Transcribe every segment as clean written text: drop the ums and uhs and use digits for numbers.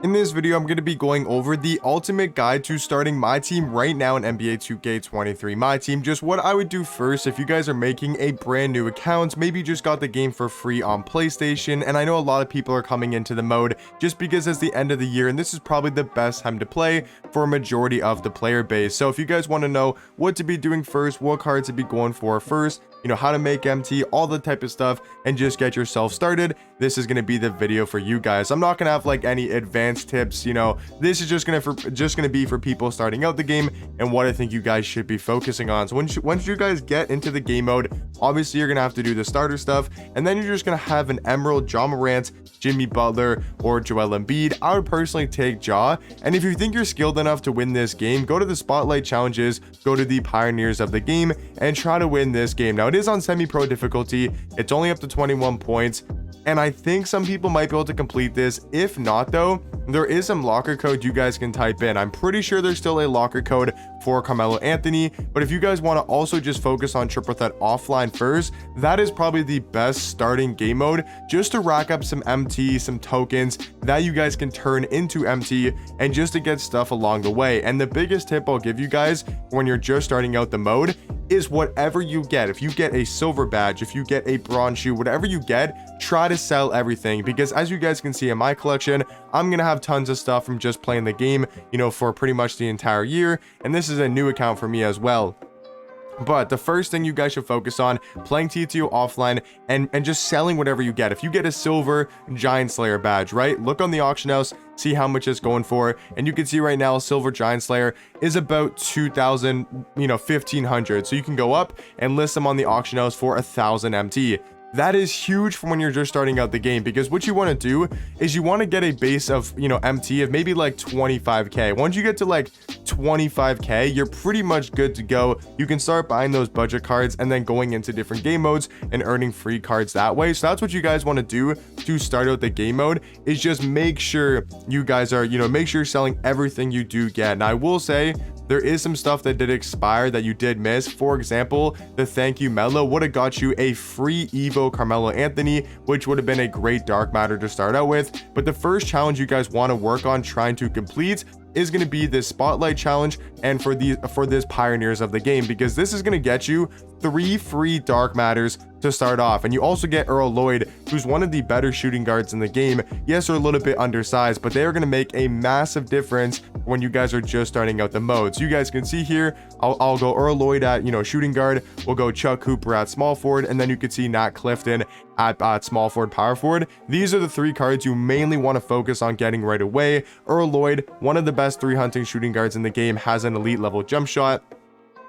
In this video, I'm going to be going over the ultimate guide to starting my team right now in NBA 2K23 My Team. Just what I would do first if you guys are making a brand new account, maybe you just got the game for free on PlayStation, and I know a lot of people are coming into the mode just because it's the end of the year, and this is probably the best time to play for a majority of the player base. So if you guys want to know what to be doing first, what cards to be going for first, you know, how to make MT, all the type of stuff, and just get yourself started, this is going to be the video for you guys. I'm not going to have like any advanced tips, you know, this is just going to be for people starting out the game and what I think you guys should be focusing on. So once you guys get into the game mode, obviously you're going to have to do the starter stuff, and then you're just going to have an Emerald, Ja Morant, Jimmy Butler, or Joel Embiid. I would personally take Ja, and if you think you're skilled enough to win this game, go to the Spotlight Challenges, go to the Pioneers of the game, and try to win this game. Now, it is on semi-pro difficulty, it's only up to 21 points, and I think some people might be able to complete this. If not though, there is some locker code you guys can type in. I'm pretty sure there's still a locker code for Carmelo Anthony, but if you guys want to also just focus on triple threat offline first, that is probably the best starting game mode just to rack up some MT, some tokens that you guys can turn into MT, and just to get stuff along the way. And the biggest tip I'll give you guys when you're just starting out the mode is whatever you get, if you get a silver badge, if you get a bronze shoe, whatever you get, try to sell everything, because as you guys can see in my collection, I'm gonna have tons of stuff from just playing the game, you know, for pretty much the entire year, and this is a new account for me as well. But the first thing you guys should focus on, playing TTO offline and just selling whatever you get. If you get a silver Giant Slayer badge, right, look on the auction house, see how much it's going for, and you can see right now silver Giant Slayer is about 2,000, you know, 1,500. So you can go up and list them on the auction house for 1,000 MT. That is huge for when you're just starting out the game, because what you want to do is you want to get a base of, you know, MT of maybe like 25k. Once you get to like 25k, you're pretty much good to go. You can start buying those budget cards and then going into different game modes and earning free cards that way. So that's what you guys want to do to start out the game mode, is just make sure you guys are, you know, make sure you're selling everything you do get. Now I will say there is some stuff that did expire that you did miss. For example, the Thank You Melo would have got you a free Evo Carmelo Anthony, which would have been a great dark matter to start out with. But the first challenge you guys want to work on trying to complete is going to be this Spotlight Challenge, and for this Pioneers of the game, because this is going to get you 3 free dark matters to start off. And you also get Earl Lloyd, who's one of the better shooting guards in the game. Yes, they're a little bit undersized, but they are going to make a massive difference when you guys are just starting out the mode. So you guys can see here, I'll go Earl Lloyd at, you know, shooting guard, we'll go Chuck Cooper at small forward, and then you can see Nat Clifton at small forward, power forward. These are the 3 cards you mainly want to focus on getting right away. Earl Lloyd, one of the best 3 hunting shooting guards in the game, has an elite level jump shot,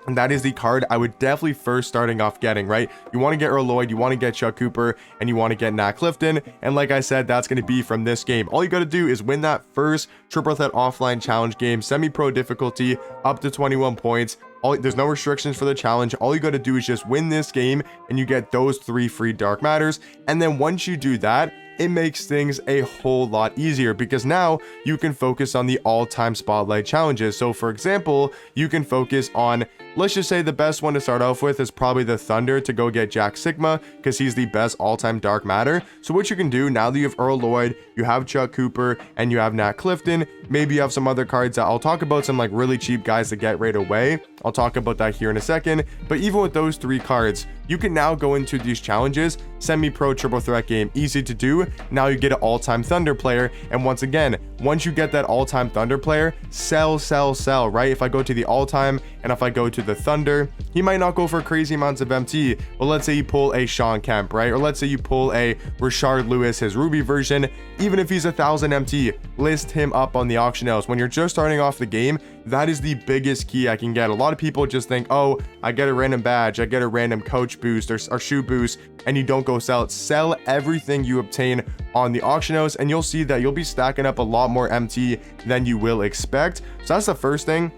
and that is the card I would definitely first starting off getting, right? You want to get Earl Lloyd, you want to get Chuck Cooper, and you want to get Nat Clifton. And like I said, that's going to be from this game. All you got to do is win that first triple threat offline challenge game, semi-pro difficulty, up to 21 points. There's no restrictions for the challenge. All you got to do is just win this game, and you get those 3 free dark matters. And then once you do that, it makes things a whole lot easier, because now you can focus on the all-time spotlight challenges. So for example, you can focus on, let's just say the best one to start off with is probably the Thunder, to go get Jack Sigma, because he's the best all-time dark matter. So what you can do now that you have Earl Lloyd, you have Chuck Cooper, and you have Nat Clifton, maybe you have some other cards that I'll talk about, some like really cheap guys to get right away. I'll talk about that here in a second. But even with those 3 cards, you can now go into these challenges, semi-pro triple threat game, easy to do. Now you get an all-time Thunder player, and once again, once you get that all-time Thunder player, sell, right? If I go to the all-time and if I go to the Thunder, he might not go for crazy amounts of MT, but let's say you pull a Sean Kemp, right? Or let's say you pull a Rashard Lewis, his Ruby version. Even if he's 1,000 MT, list him up on the auction house. When you're just starting off the game, that is the biggest key I can get. A lot of people just think, oh, I get a random badge, I get a random coach boost or shoe boost, and you don't go sell it. Sell everything you obtain on the auction house, and you'll see that you'll be stacking up a lot more MT than you will expect. So that's the first thing,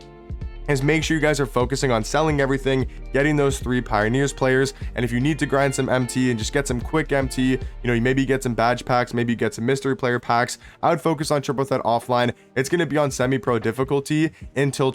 is make sure you guys are focusing on selling everything, getting those 3 Pioneers players. And if you need to grind some MT and just get some quick MT, you know, you maybe get some badge packs, maybe you get some mystery player packs, I would focus on triple threat offline. It's going to be on semi-pro difficulty until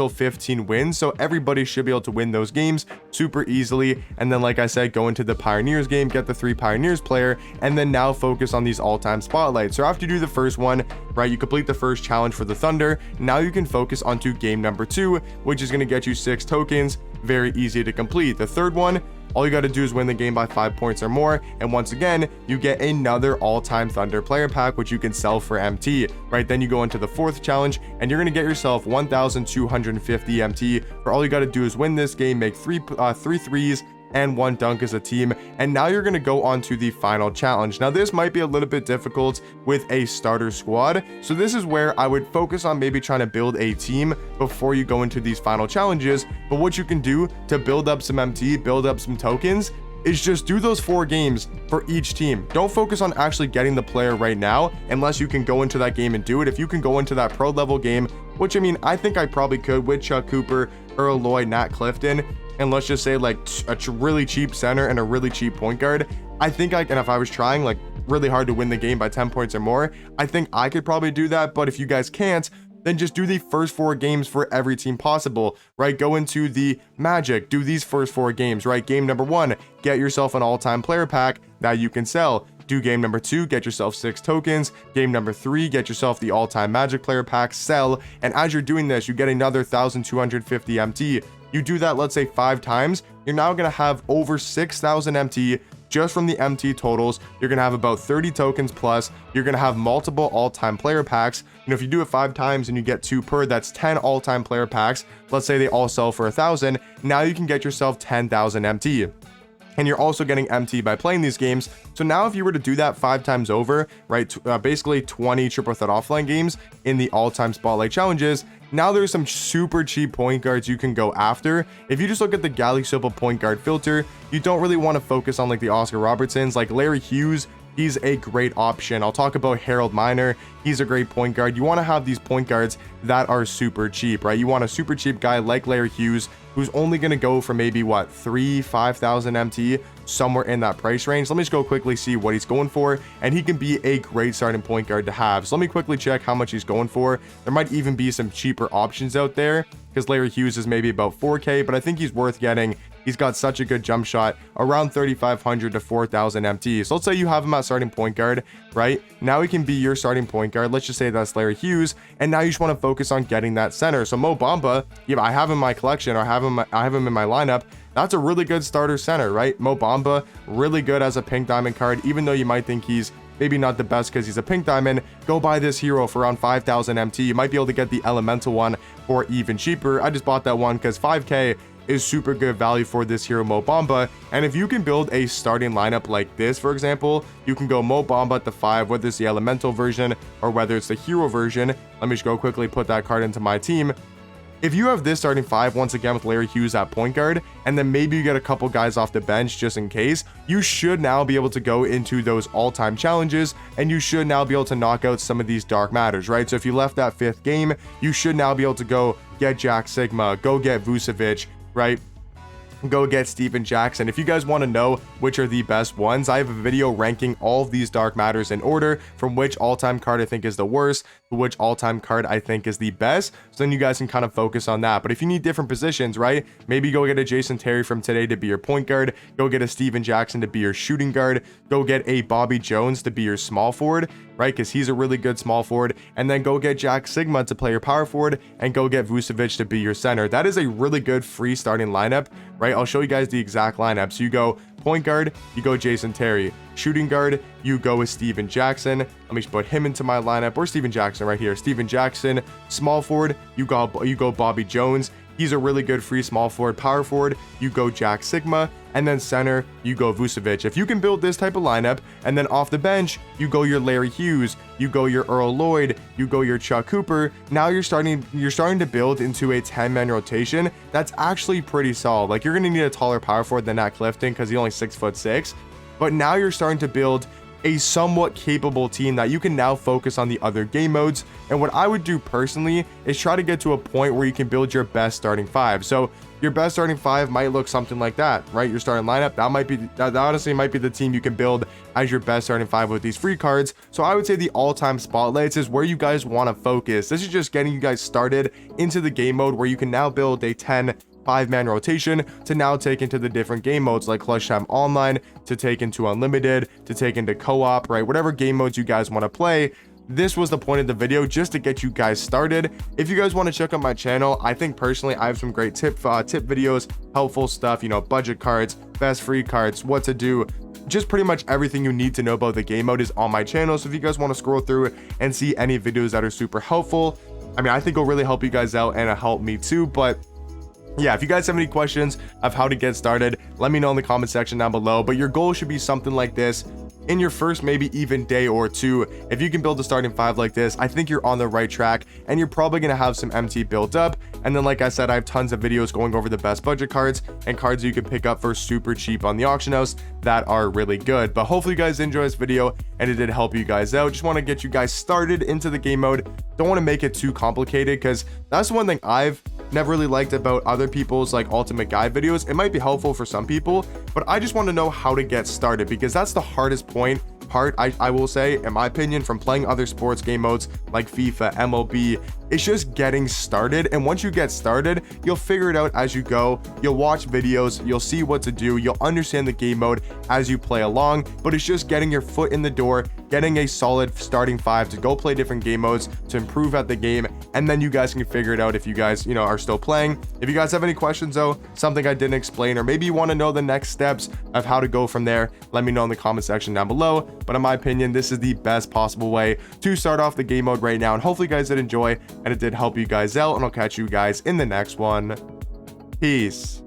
15 wins, so everybody should be able to win those games super easily. And then, like I said, go into the Pioneers game, get the 3 Pioneers player, and then now focus on these all-time spotlights. So after you do the first one, right, you complete the first challenge for the Thunder, now you can focus onto game number 2, which is going to get you 6 tokens. Very easy to complete. The third one, all you got to do is win the game by 5 points or more, and once again you get another all-time Thunder player pack, which you can sell for MT, right? Then you go into the 4th challenge and you're going to get yourself 1,250 MT, where all you got to do is win this game, make 3 threes and 1 dunk as a team, and now you're going to go on to the final challenge. Now this might be a little bit difficult with a starter squad, so this is where I would focus on maybe trying to build a team before you go into these final challenges. But what you can do to build up some MT, build up some tokens, is just do those 4 games for each team. Don't focus on actually getting the player right now unless you can go into that game and do it. If you can go into that pro level game, which I mean, I think I probably could with Chuck Cooper, Earl Lloyd, Nat Clifton, and let's just say like a really cheap center and a really cheap point guard, I think I can, if I was trying like really hard to win the game by 10 points or more, I think I could probably do that. But if you guys can't, then just do the first 4 games for every team possible, right? Go into the Magic, do these first 4 games, right? Game number 1, get yourself an all-time player pack that you can sell. Do game number 2, get yourself 6 tokens. Game number 3, get yourself the all-time Magic player pack, sell. And as you're doing this, you get another 1,250 MT. You do that, let's say 5 times, you're now going to have over 6,000 MT just from the MT totals. You're going to have about 30 tokens plus. You're going to have multiple all-time player packs. You know, if you do it 5 times and you get 2 per, that's 10 all-time player packs. Let's say they all sell for 1,000. Now you can get yourself 10,000 MT. And you're also getting MT by playing these games. So now if you were to do that 5 times over, right, basically 20 triple threat offline games in the all-time spotlight challenges, now there's some super cheap point guards you can go after. If you just look at the Galaxy Opal point guard filter, you don't really want to focus on like the Oscar Robertsons. Like Larry Hughes, he's a great option. I'll talk about Harold Miner. He's a great point guard. You want to have these point guards that are super cheap, right? You want a super cheap guy like Larry Hughes, who's only going to go for maybe what, 5,000 MT, somewhere in that price range. Let me just go quickly see what he's going for, and he can be a great starting point guard to have. So let me quickly check how much he's going for. There might even be some cheaper options out there, because Larry Hughes is maybe about 4K, but I think he's worth getting. He's got such a good jump shot, around 3,500 to 4,000 MT. So let's say you have him at starting point guard, right? Now he can be your starting point guard. Let's just say that's Larry Hughes, and now you just want to focus on getting that center. So Mo Bamba, yeah, I have him in my collection, or I have him in my lineup. That's a really good starter center, right? Mo Bamba, really good as a pink diamond card, even though you might think he's maybe not the best because he's a pink diamond. Go buy this hero for around 5,000 MT. You might be able to get the elemental one for even cheaper. I just bought that one because 5K is super good value for this hero Mo Bamba. And if you can build a starting lineup like this, for example, you can go Mo Bamba at the 5, whether it's the elemental version or whether it's the hero version. Let me just go quickly put that card into my team. If you have this starting 5, once again with Larry Hughes at point guard, and then maybe you get a couple guys off the bench just in case, you should now be able to go into those all-time challenges, and you should now be able to knock out some of these dark matters, right? So if you left that 5th game, you should now be able to go get Jack Sigma, go get Vucevic, right? Go get Steven Jackson. If you guys want to know which are the best ones, I have a video ranking all of these dark matters in order from which all-time card I think is the worst to which all-time card I think is the best. So then you guys can kind of focus on that. But if you need different positions, right? Maybe go get a Jason Terry from today to be your point guard. Go get a Steven Jackson to be your shooting guard. Go get a Bobby Jones to be your small forward, right? Because he's a really good small forward. And then go get Jack Sigma to play your power forward, and go get Vucevic to be your center. That is a really good free starting lineup, right? I'll show you guys the exact lineup. So you go point guard, you go Jason Terry. Shooting guard, you go with Steven Jackson. Let me just put him into my lineup, or Steven Jackson right here. Steven Jackson. Small forward, you go Bobby Jones. He's a really good free small forward. Power forward, you go Jack Sigma. And then center, you go Vucevic. If you can build this type of lineup, and then off the bench, you go your Larry Hughes, you go your Earl Lloyd, you go your Chuck Cooper, now you're starting to build into a 10-man rotation that's actually pretty solid. Like, you're going to need a taller power forward than Nat Clifton because he's only 6'6", but now you're starting to build a somewhat capable team that you can now focus on the other game modes. And what I would do personally is try to get to a point where you can build your best starting five. So your best starting five might look something like that, right? Your starting lineup, that honestly might be the team you can build as your best starting five with these free cards. So I would say the all-time spotlights is where you guys want to focus. This is just getting you guys started into the game mode where you can now build a 10 5-man rotation to now take into the different game modes like Clutch Time Online, to take into Unlimited, to take into Co-op, right? Whatever game modes you guys want to play. This was the point of the video, just to get you guys started. If you guys want to check out my channel, I think personally I have some great tip videos, helpful stuff, you know, budget cards, best free cards, what to do, just pretty much everything you need to know about the game mode is on my channel. So if you guys want to scroll through and see any videos that are super helpful, I mean, I think it'll really help you guys out and it'll help me too. But yeah, if you guys have any questions of how to get started, let me know in the comment section down below. But your goal should be something like this. In your first maybe even day or two, if you can build a starting five like this, I think you're on the right track, and you're probably going to have some MT built up. And then, like I said, I have tons of videos going over the best budget cards and cards you can pick up for super cheap on the auction house that are really good. But hopefully you guys enjoy this video and it did help you guys out. Just want to get you guys started into the game mode. Don't want to make it too complicated, because that's one thing I've never really liked about other people's like ultimate guide videos. It might be helpful for some people, but I just want to know how to get started, because that's the hardest part, I will say, in my opinion, from playing other sports game modes like FIFA, MLB. It's just getting started. And once you get started, you'll figure it out as you go. You'll watch videos, you'll see what to do, you'll understand the game mode as you play along. But it's just getting your foot in the door, getting a solid starting five to go play different game modes, to improve at the game, and then you guys can figure it out if you guys, you know, are still playing. If you guys have any questions though, something I didn't explain, or maybe you want to know the next steps of how to go from there, let me know in the comment section down below. But in my opinion, this is the best possible way to start off the game mode right now, and hopefully you guys did enjoy and it did help you guys out, and I'll catch you guys in the next one. Peace.